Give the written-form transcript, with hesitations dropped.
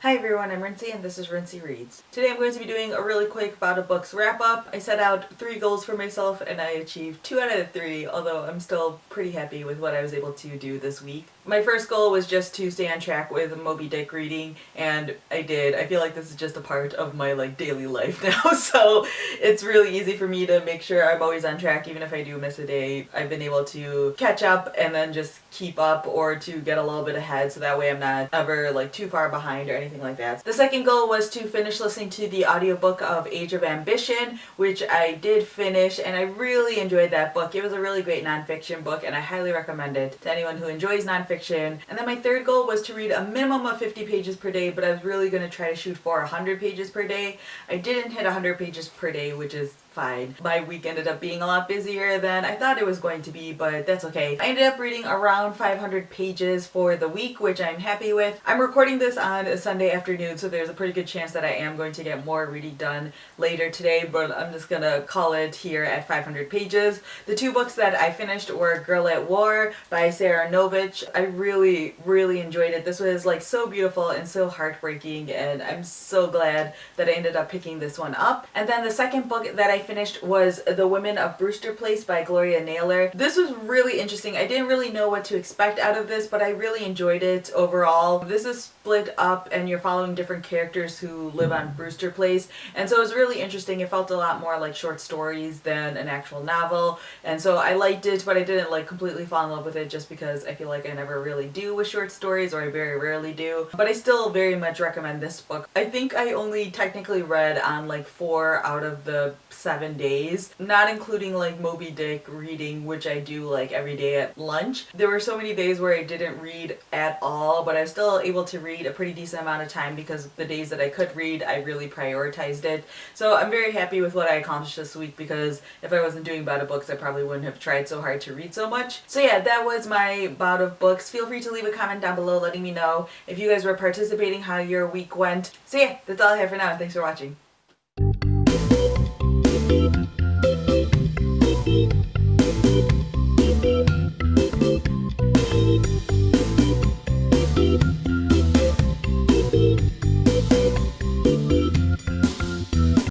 Hi everyone, I'm Rincey and this is Rincey Reads. Today I'm going to be doing a really quick Bout of Books wrap up. I set out 3 goals for myself and I achieved 2 out of the 3, although I'm still pretty happy with what I was able to do this week. My first goal was just to stay on track with Moby-Dick reading, and I did. I feel like this is just a part of my daily life now, so it's really easy for me to make sure I'm always on track even if I do miss a day. I've been able to catch up and then just keep up or to get a little bit ahead so that way I'm not ever too far behind or anything like that. The second goal was to finish listening to the audiobook of Age of Ambition, which I did finish, and I really enjoyed that book. It was a really great nonfiction book and I highly recommend it to anyone who enjoys nonfiction. And then my third goal was to read a minimum of 50 pages per day, but I was really going to try to shoot for 100 pages per day. I didn't hit 100 pages per day, which is fine. My week ended up being a lot busier than I thought it was going to be, but that's okay. I ended up reading around 500 pages for the week, which I'm happy with. I'm recording this on a Sunday afternoon, so there's a pretty good chance that I am going to get more reading done later today, but I'm just gonna call it here at 500 pages. The 2 books that I finished were Girl at War by Sarah Novich. I really enjoyed it. This was so beautiful and so heartbreaking, and I'm so glad that I ended up picking this one up. And then the second book that I finished was The Women of Brewster Place by Gloria Naylor. This was really interesting. I didn't really know what to expect out of this, but I really enjoyed it overall. This is split up and you're following different characters who live on Brewster Place, and so it was really interesting. It felt a lot more like short stories than an actual novel, and so I liked it, but I didn't completely fall in love with it just because I feel like I never really do with short stories, or I very rarely do. But I still very much recommend this book. I think I only technically read on 4 out of the 7 days, not including Moby-Dick reading, which I do every day at lunch. There were so many days where I didn't read at all, but I was still able to read a pretty decent amount of time because the days that I could read, I really prioritized it. So I'm very happy with what I accomplished this week, because if I wasn't doing Bout of Books, I probably wouldn't have tried so hard to read so much. So yeah, that was my Bout of Books. Feel free to leave a comment down below letting me know if you guys were participating, how your week went. So yeah, that's all I have for now, and thanks for watching.